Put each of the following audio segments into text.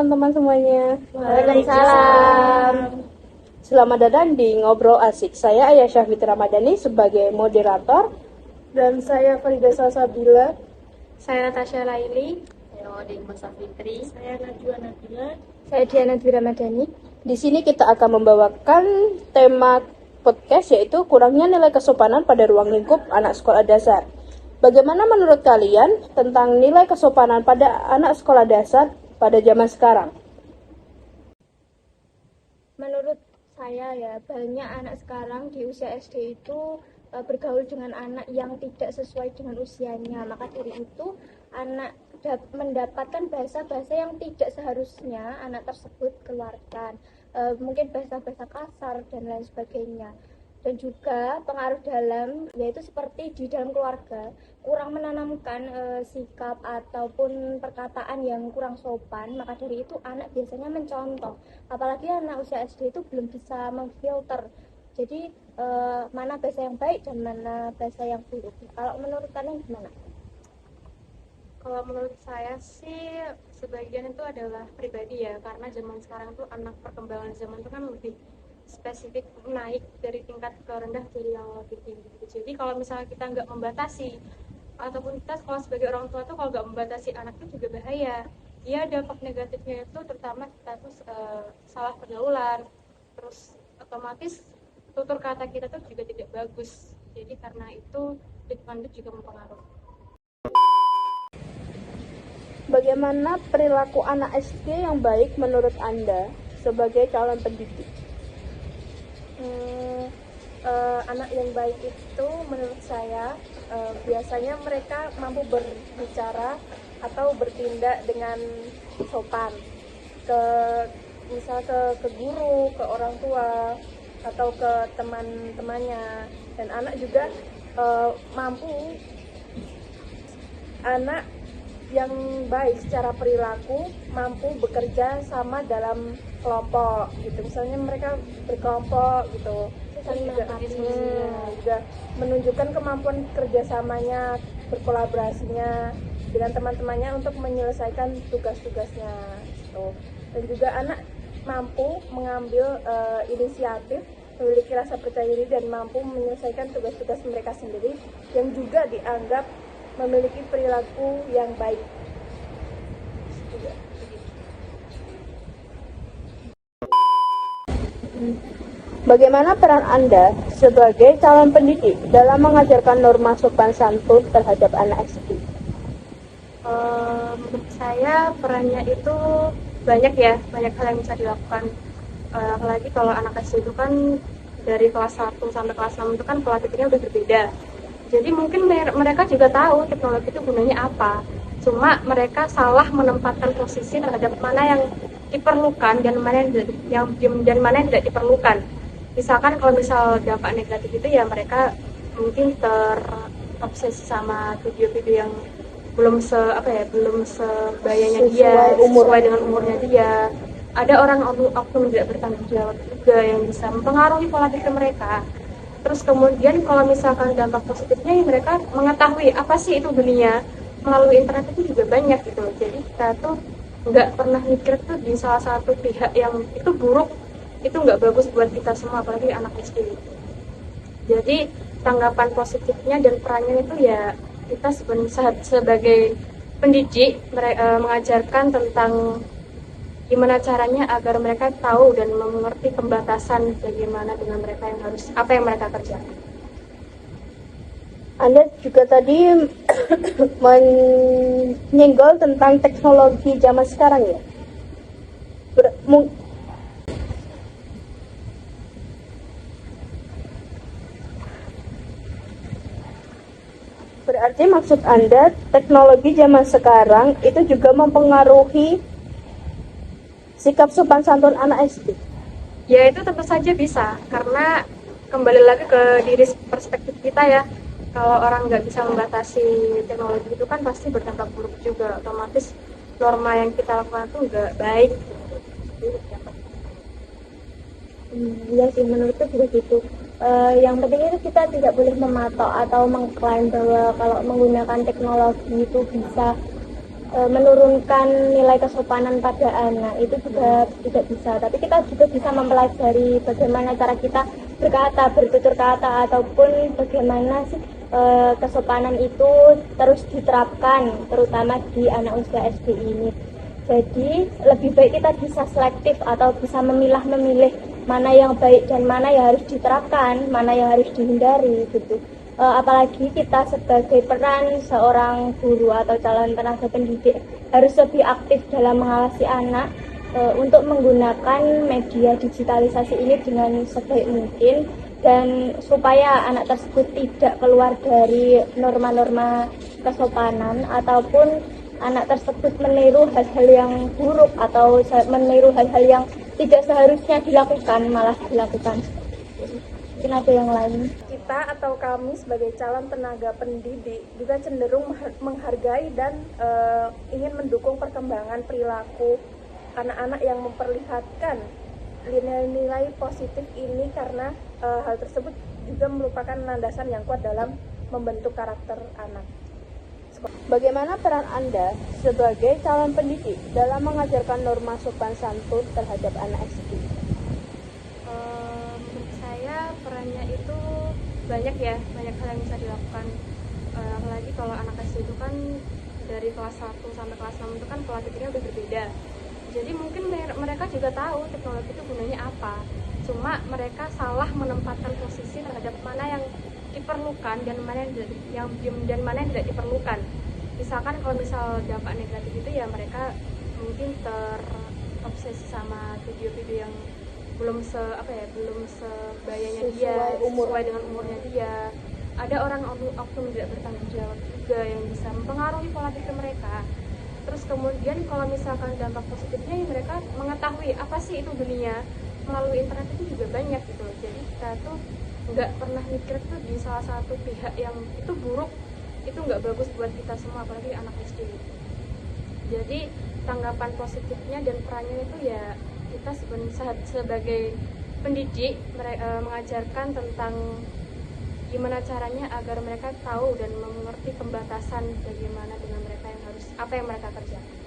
teman-teman semuanya. Waalaikumsalam. Selamat datang di Ngobrol Asik. Saya Ayasha Fitri Ramadhani sebagai moderator. Dan saya Farida Salsabila. Saya Natasha Laili. Saya Odin Masa Fitri. Saya Najwa Nabila. Saya Diana Dwi Ramadhani. Di sini kita akan membawakan tema podcast yaitu kurangnya nilai kesopanan pada ruang lingkup anak sekolah dasar. Bagaimana menurut kalian tentang nilai kesopanan pada anak sekolah dasar pada zaman sekarang? Menurut saya ya, banyak anak sekarang di usia SD itu bergaul dengan anak yang tidak sesuai dengan usianya. Maka dari itu anak mendapatkan bahasa-bahasa yang tidak seharusnya anak tersebut keluarkan. Mungkin bahasa-bahasa kasar dan lain sebagainya. Dan juga pengaruh dalam, yaitu seperti di dalam keluarga kurang menanamkan sikap ataupun perkataan yang kurang sopan. Maka dari itu anak biasanya mencontoh, apalagi anak usia SD itu belum bisa memfilter. Jadi mana bahasa yang baik dan mana bahasa yang buruk. Kalau menurut kalian gimana? Kalau menurut saya sih sebagian itu adalah pribadi ya, karena zaman sekarang tuh anak perkembangan zaman itu kan lebih spesifik, naik dari tingkat ke rendah dari yang lebih tinggi gitu. Jadi kalau misalnya kita nggak membatasi ataupun kita sekolah sebagai orang tua tuh kalau nggak membatasi anak itu juga bahaya. Ya dampak negatifnya itu terutama kita tuh salah pergaulan, terus otomatis tutur kata kita tuh juga tidak bagus. Jadi karena itu lingkungan itu juga mempengaruhi. Bagaimana perilaku anak SD yang baik menurut Anda sebagai calon pendidik? Anak yang baik itu menurut saya biasanya mereka mampu berbicara atau bertindak dengan sopan misal ke guru, ke orang tua atau ke teman-temannya. Dan anak juga anak yang baik secara perilaku mampu bekerja sama dalam kelompok gitu. Misalnya mereka berkelompok gitu, saling juga menunjukkan kemampuan kerjasamanya, berkolaborasinya dengan teman-temannya untuk menyelesaikan tugas-tugasnya gitu. Dan juga anak mampu mengambil inisiatif, memiliki rasa percaya diri dan mampu menyelesaikan tugas-tugas mereka sendiri yang juga dianggap memiliki perilaku yang baik. Bagaimana peran Anda sebagai calon pendidik dalam mengajarkan norma sopan santun terhadap anak SD? Menurut saya perannya itu banyak ya, banyak hal yang bisa dilakukan. Apalagi kalau anak SD itu kan dari kelas 1 sampai kelas 6 itu kan pola pikirnya udah berbeda. Jadi mungkin mereka juga tahu teknologi itu gunanya apa. Cuma mereka salah menempatkan posisi terhadap mana yang diperlukan dan mana yang tidak diperlukan. Misalkan kalau misal dampak negatif itu ya mereka mungkin terobsesi sama video-video yang belum sebayanya dia, sesuai dengan umurnya dia. Ada orang oknum tidak bertanggung jawab juga yang bisa mempengaruhi pola pikir mereka. Terus kemudian kalau misalkan dampak positifnya ya mereka mengetahui apa sih itu dunia melalui internet itu juga banyak gitu. Jadi kita tuh nggak pernah mikir tuh di salah satu pihak yang itu buruk, itu nggak bagus buat kita semua, apalagi anak SD. Jadi tanggapan positifnya dan perannya itu ya kita sebagai pendidik mengajarkan tentang gimana caranya agar mereka tahu dan mengerti pembatasan bagaimana dengan mereka yang apa yang mereka kerjakan. Anda juga tadi menyenggol tentang teknologi zaman sekarang ya. Berarti maksud Anda teknologi zaman sekarang itu juga mempengaruhi sikap sopan santun anak SD? Ya itu tentu saja bisa, karena kembali lagi ke diri perspektif kita ya. Kalau orang nggak bisa membatasi teknologi itu kan pasti berdampak buruk juga. Otomatis norma yang kita lakukan itu nggak baik. Iya sih, menurutku juga gitu. Yang penting itu kita tidak boleh mematok atau mengklaim bahwa kalau menggunakan teknologi itu bisa menurunkan nilai kesopanan pada anak itu juga tidak bisa, tapi kita juga bisa mempelajari bagaimana cara kita berkata, bertutur kata, ataupun bagaimana sih kesopanan itu terus diterapkan terutama di anak usia SD ini. Jadi lebih baik kita bisa selektif atau bisa memilih mana yang baik dan mana yang harus diterapkan, mana yang harus dihindari gitu. Apalagi kita sebagai peran seorang guru atau calon tenaga pendidik harus lebih aktif dalam mengawasi anak untuk menggunakan media digitalisasi ini dengan sebaik mungkin, dan supaya anak tersebut tidak keluar dari norma-norma kesopanan ataupun anak tersebut meniru hal-hal yang buruk atau meniru hal-hal yang tidak seharusnya dilakukan malah dilakukan. Mungkin ada yang lain. Kita atau kami sebagai calon tenaga pendidik juga cenderung menghargai dan ingin mendukung perkembangan perilaku anak-anak yang memperlihatkan nilai-nilai positif ini, karena hal tersebut juga merupakan landasan yang kuat dalam membentuk karakter anak. Bagaimana peran Anda sebagai calon pendidik dalam mengajarkan norma sopan santun terhadap anak SD? Menurut saya perannya itu banyak ya, banyak hal yang bisa dilakukan. Apalagi kalau anak SD itu kan dari kelas 1 sampai kelas 6 itu kan pola pikirnya udah berbeda. Jadi mungkin mereka juga tahu teknologi itu gunanya apa. Cuma mereka salah menempatkan posisi terhadap mana yang diperlukan dan mana yang tidak diperlukan. Misalkan kalau misal dampak negatif itu ya mereka mungkin terobsesi sama video-video yang belum sebayanya dia, sesuai dengan umurnya dia. Ada orang oknum tidak bertanggung jawab juga yang bisa mempengaruhi pola pikir mereka. Terus kemudian kalau misalkan dampak positifnya ya mereka mengetahui apa sih itu dunia melalui internet itu juga banyak gitu loh. Jadi kita tuh nggak pernah mikir tuh di salah satu pihak yang itu buruk, itu nggak bagus buat kita semua, apalagi anak SD. Jadi tanggapan positifnya dan perannya itu ya kita sebagai pendidik mengajarkan tentang gimana caranya agar mereka tahu dan mengerti pembatasan bagaimana dengan mereka yang harus apa yang mereka kerjakan.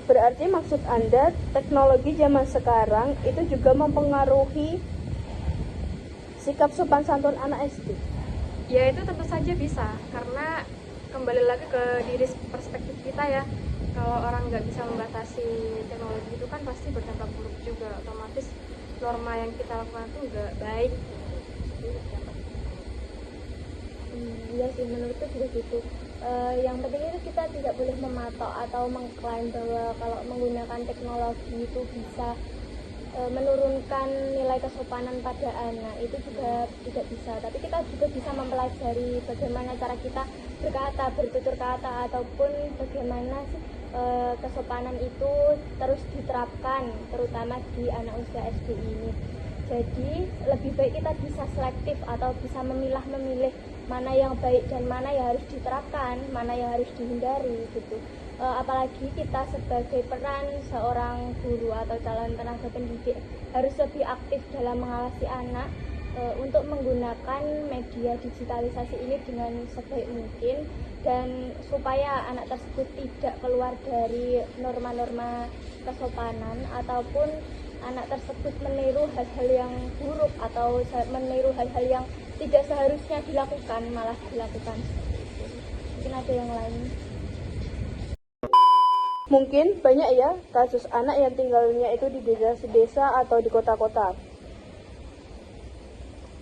Berarti maksud Anda teknologi zaman sekarang itu juga mempengaruhi sikap sopan santun anak SD? Ya itu tentu saja bisa, karena kembali lagi ke diri perspektif kita ya. Kalau orang nggak bisa membatasi teknologi itu kan pasti berdampak buruk juga, otomatis norma yang kita lakukan itu nggak baik. Iya sih, menurutku juga gitu. Yang penting itu kita tidak boleh mematok atau mengklaim bahwa kalau menggunakan teknologi itu bisa menurunkan nilai kesopanan pada anak, itu juga tidak bisa, tapi kita juga bisa mempelajari bagaimana cara kita berkata, bertutur kata, ataupun bagaimana sih kesopanan itu terus diterapkan terutama di anak usia SD ini. Jadi lebih baik kita bisa selektif atau bisa memilih mana yang baik dan mana yang harus diterapkan, mana yang harus dihindari gitu. Apalagi kita sebagai peran seorang guru atau calon tenaga pendidik harus lebih aktif dalam mengawasi anak untuk menggunakan media digitalisasi ini dengan sebaik mungkin, dan supaya anak tersebut tidak keluar dari norma-norma kesopanan ataupun anak tersebut meniru hal-hal yang buruk atau meniru hal-hal yang tidak seharusnya dilakukan malah dilakukan. Mungkin ada yang lain. Mungkin banyak ya kasus anak yang tinggalnya itu di desa-desa atau di kota-kota.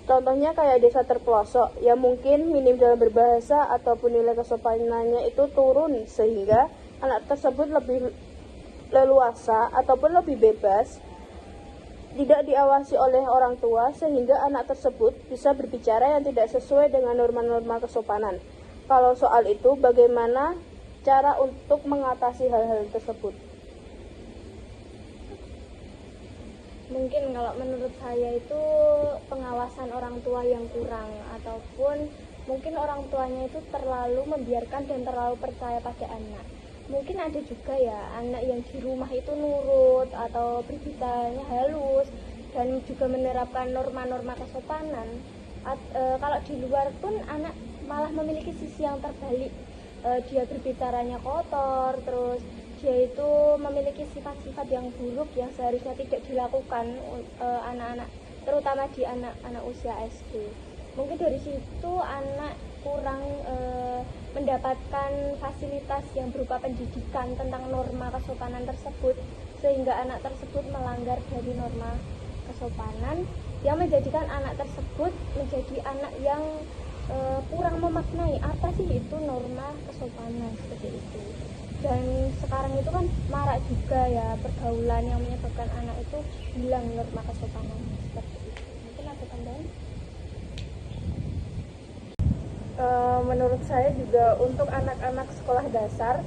Contohnya kayak desa terpelosok yang mungkin minim dalam berbahasa ataupun nilai kesopanannya itu turun, sehingga anak tersebut lebih leluasa ataupun lebih bebas, tidak diawasi oleh orang tua, sehingga anak tersebut bisa berbicara yang tidak sesuai dengan norma-norma kesopanan. Kalau soal itu, bagaimana cara untuk mengatasi hal-hal tersebut? Mungkin kalau menurut saya itu pengawasan orang tua yang kurang, ataupun mungkin orang tuanya itu terlalu membiarkan dan terlalu percaya pada anak. Mungkin ada juga ya anak yang di rumah itu nurut atau berbicaranya halus dan juga menerapkan norma-norma kesopanan, Kalau di luar pun anak malah memiliki sisi yang terbalik. Dia berbicaranya kotor, terus dia itu memiliki sifat-sifat yang buruk yang seharusnya tidak dilakukan anak-anak, terutama di anak-anak usia SD. Mungkin dari situ anak kurang mendapatkan fasilitas yang berupa pendidikan tentang norma kesopanan tersebut, sehingga anak tersebut melanggar dari norma kesopanan yang menjadikan anak tersebut menjadi anak yang kurang memaknai apa sih itu norma kesopanan seperti itu. Dan sekarang itu kan marak juga ya pergaulan yang menyebabkan anak itu hilang norma kesopanan seperti itu. Mungkin ada tambahan? Menurut saya juga untuk anak-anak sekolah dasar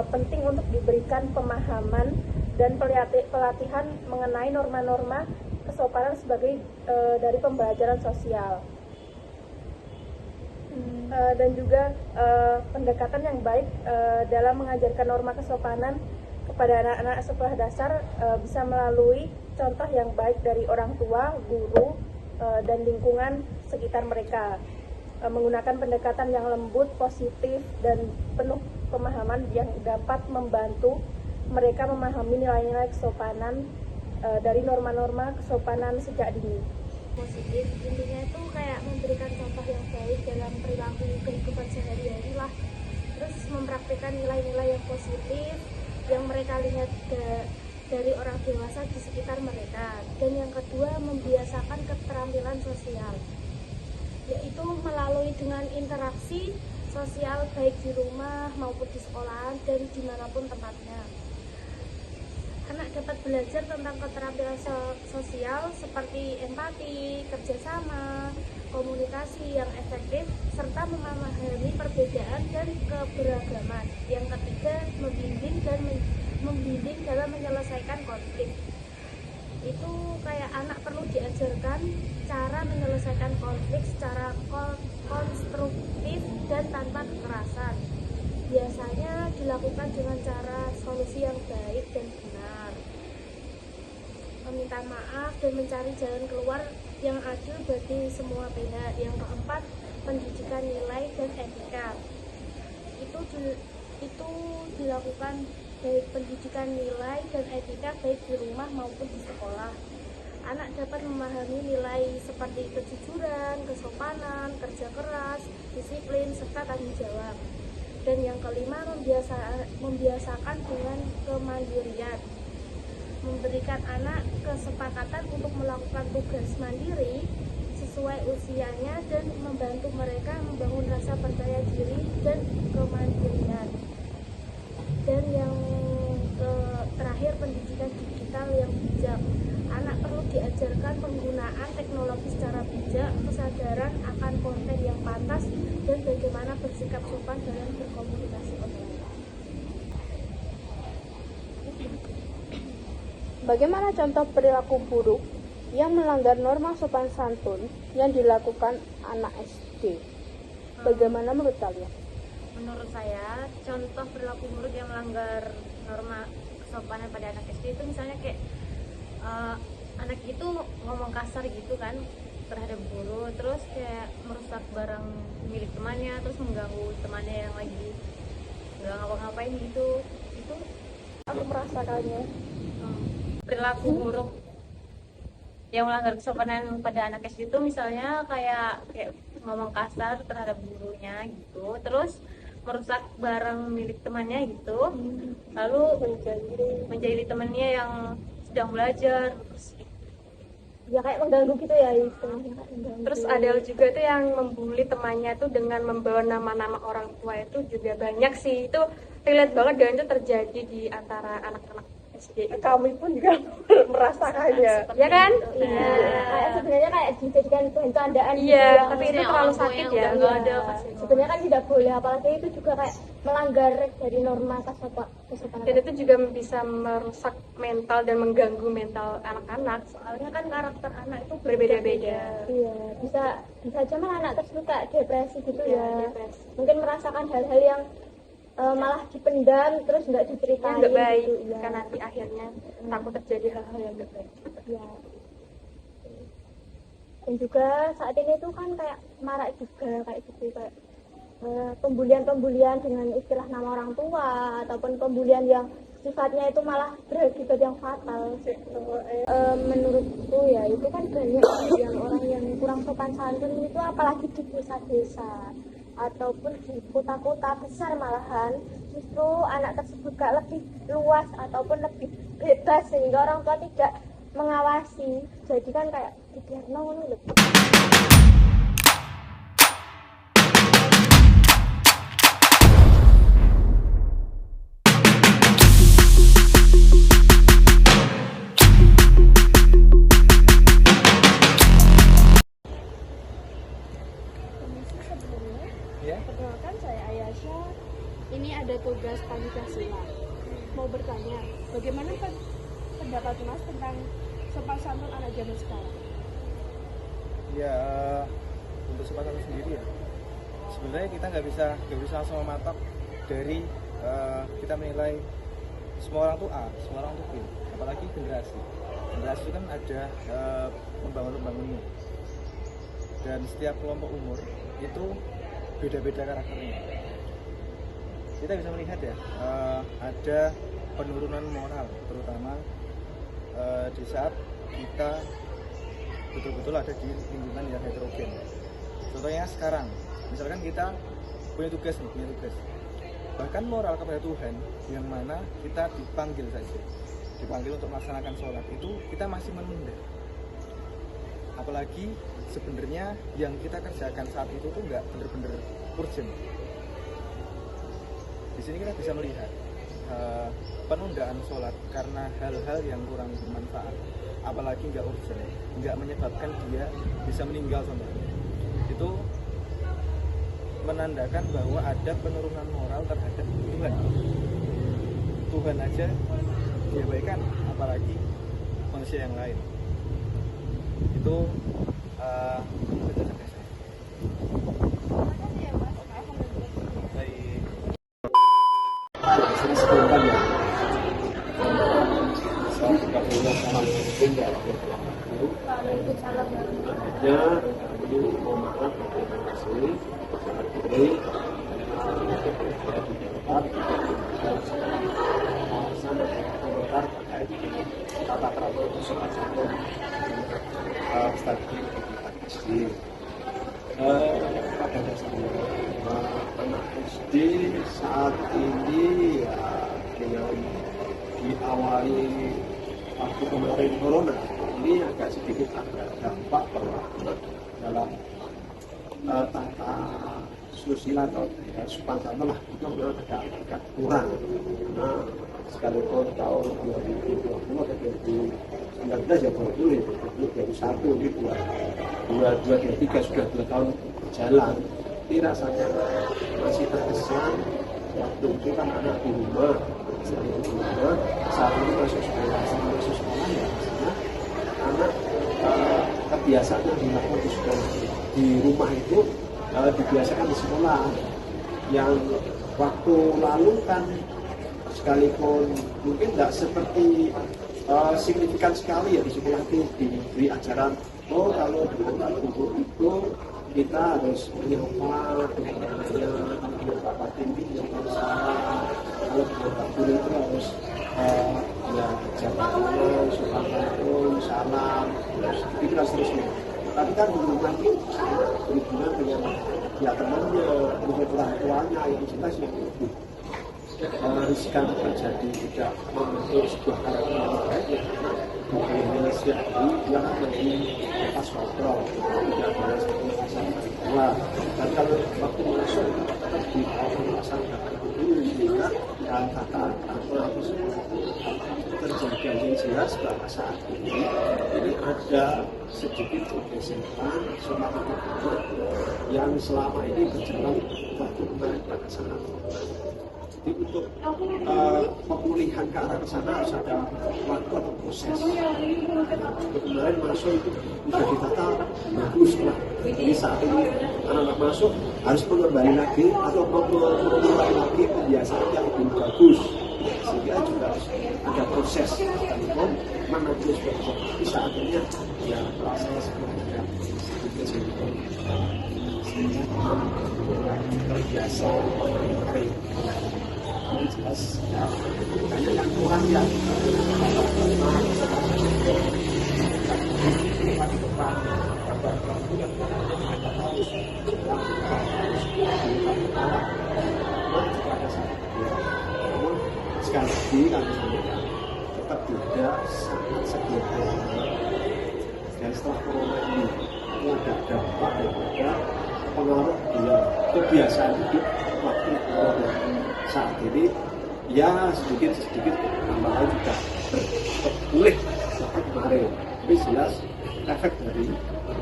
penting untuk diberikan pemahaman dan pelatihan mengenai norma-norma kesopanan sebagai dari pembelajaran sosial. Dan juga pendekatan yang baik dalam mengajarkan norma kesopanan kepada anak-anak sekolah dasar bisa melalui contoh yang baik dari orang tua, guru, dan lingkungan sekitar mereka. Menggunakan pendekatan yang lembut, positif, dan penuh pemahaman yang dapat membantu mereka memahami nilai-nilai kesopanan dari norma-norma kesopanan sejak dini. Positif, intinya itu kayak memberikan contoh yang baik dalam perilaku kehidupan sehari-hari lah, terus mempraktikkan nilai-nilai yang positif yang mereka lihat dari orang dewasa di sekitar mereka. Dan yang kedua, membiasakan keterampilan sosial, yaitu melalui dengan interaksi sosial baik di rumah maupun di sekolahan dan dimanapun tempatnya. Anak dapat belajar tentang keterampilan sosial seperti empati, kerjasama, komunikasi yang efektif, serta memahami perbedaan dan keberagaman. Yang ketiga, membimbing dalam menyelesaikan konflik. Itu kayak anak perlu diajarkan cara menyelesaikan konflik secara konstruktif dan tanpa kekerasan. Biasanya dilakukan dengan cara solusi yang baik dan benar, meminta maaf dan mencari jalan keluar yang adil bagi semua pihak. Yang keempat, pendidikan nilai dan etika. Itu dilakukan baik pendidikan nilai dan etika baik di rumah maupun di sekolah. Anak dapat memahami nilai seperti kejujuran, kesopanan, kerja keras, disiplin, serta tanggung jawab. Dan yang kelima, membiasakan dengan kemandirian. Memberikan anak kesepakatan untuk melakukan tugas mandiri sesuai usianya dan membantu mereka membangun rasa percaya diri dan kemandirian. Dan yang terakhir, pendidikan digital yang bijak. Anak perlu diajarkan penggunaan teknologi secara bijak, kesadaran akan konten yang pantas, dan bagaimana bersikap sopan dalam berkomunikasi online. Bagaimana contoh perilaku buruk yang melanggar norma sopan santun yang dilakukan anak SD? Bagaimana menurut kalian? Menurut saya, contoh perilaku buruk yang melanggar norma kesopanan pada anak SD itu misalnya kayak anak itu ngomong kasar gitu kan terhadap guru, terus kayak merusak barang milik temannya, terus mengganggu temannya yang lagi nggak ngapa-ngapain gitu. Itu Aku merasakannya. perilaku buruk yang melanggar kesopanan pada anak SD itu misalnya kayak ngomong kasar terhadap gurunya gitu, terus merusak barang milik temannya gitu, lalu menjahili temannya yang sedang belajar, Ya kayak mengganggu gitu ya itu. terus ada juga tuh yang membuli temannya tuh dengan membawa nama-nama orang tua. Itu juga banyak sih, itu relate banget dan itu terjadi di antara anak-anak SD. Kami pun juga merasakannya. Ya kan? Iya, kayak sebenarnya kayak dijadikan bahan candaan gitu Iya, ya. tapi itu terlalu sakit ya. Nggak ada kasih. Sebenarnya kan tidak boleh, apalagi itu juga kayak melanggar dari norma kesopanan. Dan itu juga bisa merusak mental dan mengganggu mental anak-anak. Soalnya kan karakter anak itu berbeda-beda. Iya, bisa aja malah anak tersebut kayak depresi gitu Iya, ya. depresi. Mungkin merasakan hal-hal yang malah dipendam terus nggak Yang diceritain nggak baik, gitu, ya. kan nanti akhirnya takut terjadi hal-hal yang nggak baik. Ya. dan juga saat ini tuh kan kayak marak juga kayak gitu, kayak pembulian dengan istilah nama orang tua ataupun pembulian yang sifatnya itu malah berakibat yang fatal gitu. Menurutku ya itu kan banyak yang orang yang kurang sopan santun itu, apalagi di desa-desa ataupun di kota-kota besar, malahan justru anak tersebut gak lebih luas ataupun lebih bebas sehingga orang tua tidak mengawasi, jadi kan kayak dibiarno ngono lho. Perkenalkan, saya Ayasha. Ini ada tugas Pancasila. Mau bertanya, bagaimana pendapat Mas tentang sopan santun anak zaman sekarang? Ya, untuk sopan santun sendiri ya, sebenarnya kita nggak bisa langsung mematok dari kita menilai semua orang tuh A, semua orang tuh B, apalagi generasi itu kan ada pembangunnya, dan setiap kelompok umur itu beda-beda karakternya. Kita bisa melihat ya, ada penurunan moral, terutama di saat kita betul-betul ada di lingkungan yang heterogen. Contohnya sekarang, misalkan kita punya tugas, bahkan moral kepada Tuhan yang mana kita dipanggil untuk melaksanakan sholat, itu kita masih menunda. Apalagi sebenarnya yang kita kerjakan saat itu tuh nggak bener-bener urgent. Di sini kita bisa melihat penundaan sholat karena hal-hal yang kurang bermanfaat, apalagi nggak urgent, nggak menyebabkan dia bisa meninggal contohnya. Itu menandakan bahwa ada penurunan moral terhadap Tuhan. Tuhan aja diabaikan, apalagi manusia yang lain. Itu pada dasarnya anak SD saat ini ya dengan diawali waktu kemarin corona ini agak sedikit dampak bahwa dalam tata sosial atau sopan santun lah itu memang agak kurang. Nah, sekalipun tahun 2020 atau 2019 ya baru itu 2021 ini 2023 sudah 2 tahun berjalan, ini rasanya masih terkesan waktu itu kan anak di rumah, saat ini masuk sekolah ya rasanya anak kebiasaan yang dilakukan di sekolah di rumah itu dibiasakan di sekolah, yang waktu lalu kan sekalipun mungkin tidak seperti signifikan sekali ya di sekolah itu diberi ajaran, oh kalau dengan guru itu kita harus menyapa dengan bapak tinggi yang salah, kalau dengan guru itu harus ya jaga tangan, sopan santun, salam, itu dan seterusnya. Tapi kan di rumah itu berhubungan dengan ya temannya, dengan orang tuanya, yang jelas yang lebih riskan terjadi tidak membentuk sebuah karakter yang baik ya, karena setiap hari dia kan lagi lepas kontrol, tidak ada satu masalah. Dan kalau waktu masuk di awal melaksanakan dulu sehingga kata atau terjaga yang jelas bahwa saat ini ada sedikit gesekan soal yang selama ini berjalan waktu kemarin pada sangat. Jadi untuk pemulihan ke arah sana harus ada waktu atau proses. Kemarin masuk itu sudah ditata bagus lah. Jadi saat ini anak-anak masuk harus mengembali lagi atau memulai lagi kebiasaan yang lebih bagus sehingga juga harus ada proses untuk menangani sebuah bisa akhirnya ya proses sebenarnya terbiasa jelas ya banyak yang kurang ya sekali lagi kami sampaikan tetap tidak sangat sederhana dan setelah corona ini ada dampak daripada pengaruh kebiasaan hidup waktu corona saat ini ya sedikit tambahan juga berpulih seperti kemarin tapi jelas efek dari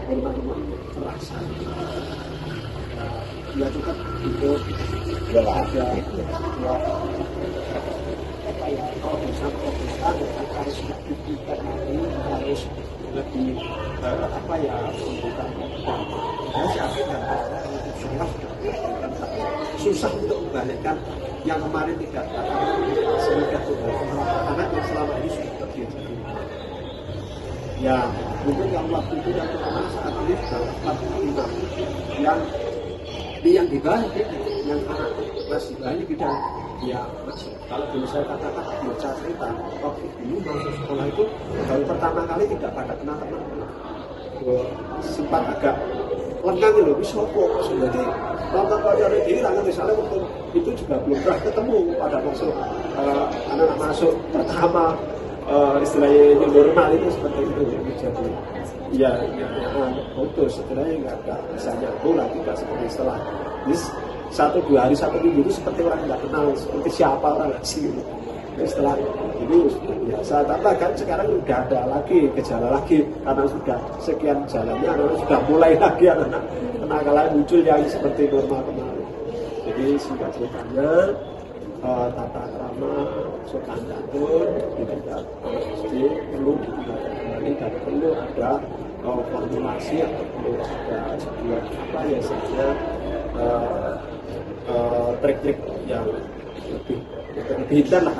rumah-rumah terasa ya juga itu ada harus lebih harus lebih susah untuk membalikkan yang kemarin tidak semudah karena yang selama ini sudah terbiasa ya mungkin yang waktu itu yang pertama saat ini sudah 45 yang dibalik yang anak masih banyak bidang ya masih kalau dulu saya katakan bocah cerita waktu dulu masuk sekolah itu baru pertama kali tidak pada kenal teman sempat agak lengkang loh bisa kok jadi lama kali ada diri misalnya waktu itu juga belum pernah ketemu pada masuk anak-anak masuk pertama istilahnya normal itu seperti itu jadi ya betul sebenarnya nggak bisa nyambung lagi nggak seperti setelah satu dua hari satu minggu itu seperti orang nggak kenal seperti siapa orang sih gitu. Setelah ini sudah biasa tapi kan sekarang sudah ada lagi gejala lagi karena sudah sekian jalannya anak sudah mulai lagi anak kenakalan muncul yang seperti normal kemarin jadi singkat ceritanya tata krama sopan santun tidak perlu ditinggalkan kembali dan perlu ada formulasi atau perlu ada sebuah apa ya saja trik-trik yang lebih hitam lah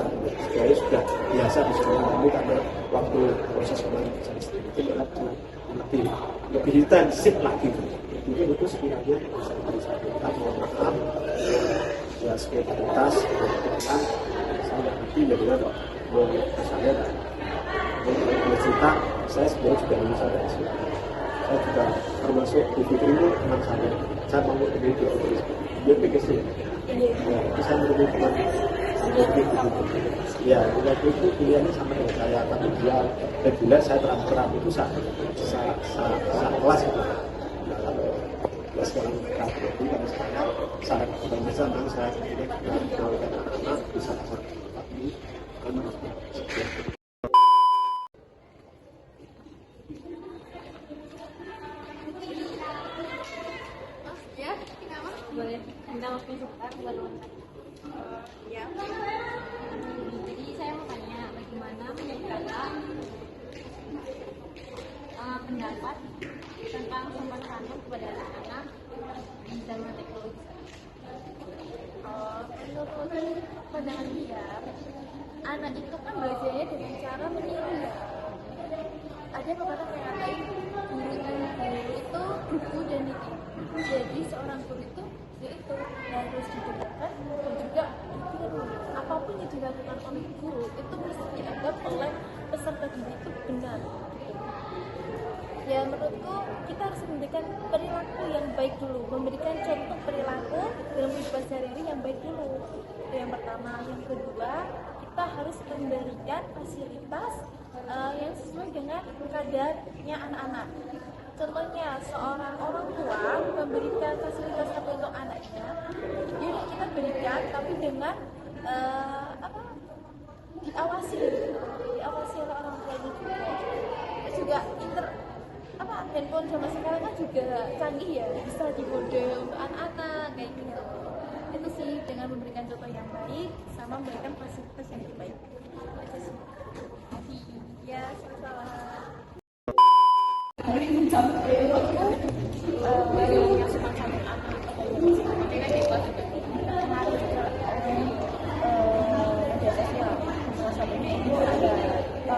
supaya sudah biasa di sekolah ini karena waktu proses kemarin itu lebih intensif lagi jadi itu sekiranya bisa kita mohon maaf ya sekretaris kan saya nanti ya dengan saya cerita saya sebenarnya juga lulusan dari sini saya juga termasuk di Fitri itu teman saya mau di Fitri dia pikir sih ya itu saya menurut teman ya waktu itu pilihannya sama dengan saya tapi dia reguler saya transfer itu saya kelas itu sekarang jadi kalau saya banyak sama saya menawarkan anak-anak bisa tapi Ya, kenapa? Boleh minta waktu sebentar buat nonton. Ya. Jadi saya mau tanya bagaimana meningkatkan pendapat tentang sopan santun kepada anak-anak di zaman teknologi. Menurut pandangan dia, anak itu kan belajarnya dengan cara meniru ya. Ada pepatah yang ngatain guru itu buku dan nitip. Jadi seorang guru itu yaitu harus didengarkan dan juga ditiru. Apapun yang dilakukan oleh guru itu mesti dianggap oleh peserta didik itu benar. Ya menurutku kita harus memberikan perilaku yang baik dulu, memberikan contoh perilaku dalam kehidupan sehari-hari yang baik dulu. Itu yang pertama. Yang kedua, kita harus memberikan fasilitas yang sesuai dengan kadarnya anak-anak. Contohnya seorang orang tua memberikan fasilitas untuk anaknya, jadi kita berikan tapi dengan diawasi oleh orang tua juga handphone zaman sekarang kan juga canggih ya, bisa dikode untuk anak-anak kayak gitu. Itu sih dengan memberikan contoh yang baik sama memberikan fasilitas yang baik. Itu sih. Ya, sama-sama.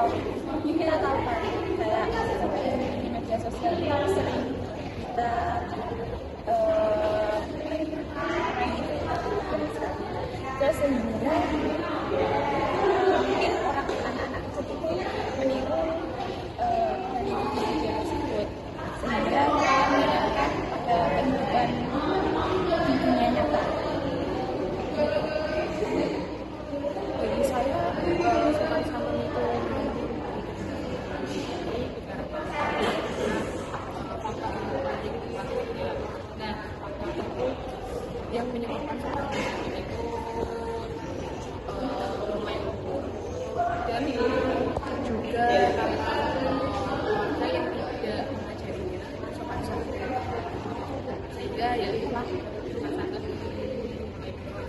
mungkin kita tahu kan kayak di media sosial itu sering kita terus sehingga mungkin orang anak-anak kecil itu meniru dari media tersebut sehingga menggunakan pada kehidupan di dunia nyata. Bagi saya sopan santun itu yang menyebabkan itu lumayan dan juga karena yang tidak mengajarinya sopan santun sehingga ya itulah sopan santun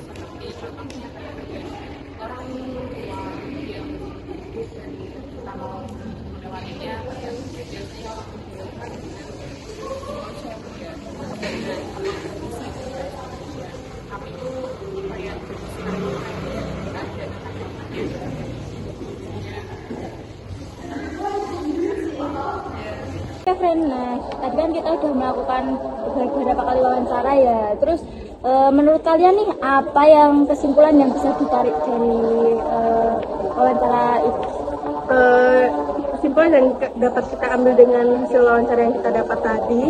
seperti contohnya orang tua yang utama mendawaninya yang biasanya orang tua kami itu lumayan Oke friend, nah tadi kan kita udah melakukan beberapa kali wawancara ya. Terus menurut kalian nih apa yang kesimpulan yang bisa ditarik dari wawancara itu? Kesimpulan yang dapat kita ambil dengan hasil wawancara yang kita dapat tadi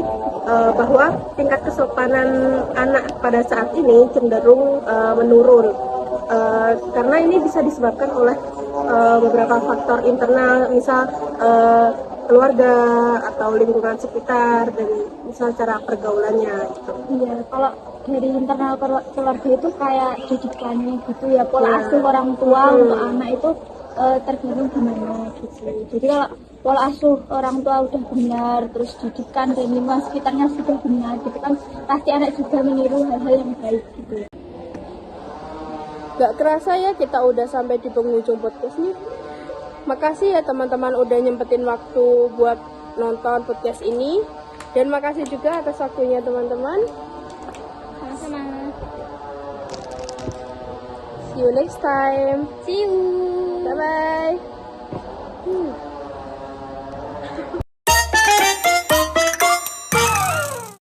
bahwa tingkat kesopanan anak pada saat ini cenderung menurun karena ini bisa disebabkan oleh beberapa faktor internal, misal keluarga atau lingkungan sekitar dan misal cara pergaulannya gitu. Iya, kalau dari internal keluarga itu kayak didikannya gitu ya, pola asuh orang tua untuk anak itu tergantung gimana gitu. Jadi kalau pola asuh orang tua udah benar, terus didikan dan lingkungan sekitarnya sudah benar gitu kan, pasti anak juga meniru hal-hal yang baik gitu ya. Gak kerasa ya kita udah sampai di penghujung podcast nih. Makasih ya teman-teman udah nyempetin waktu buat nonton podcast ini. Dan makasih juga atas waktunya teman-teman. Sama-sama. See you next time. See you. Bye-bye.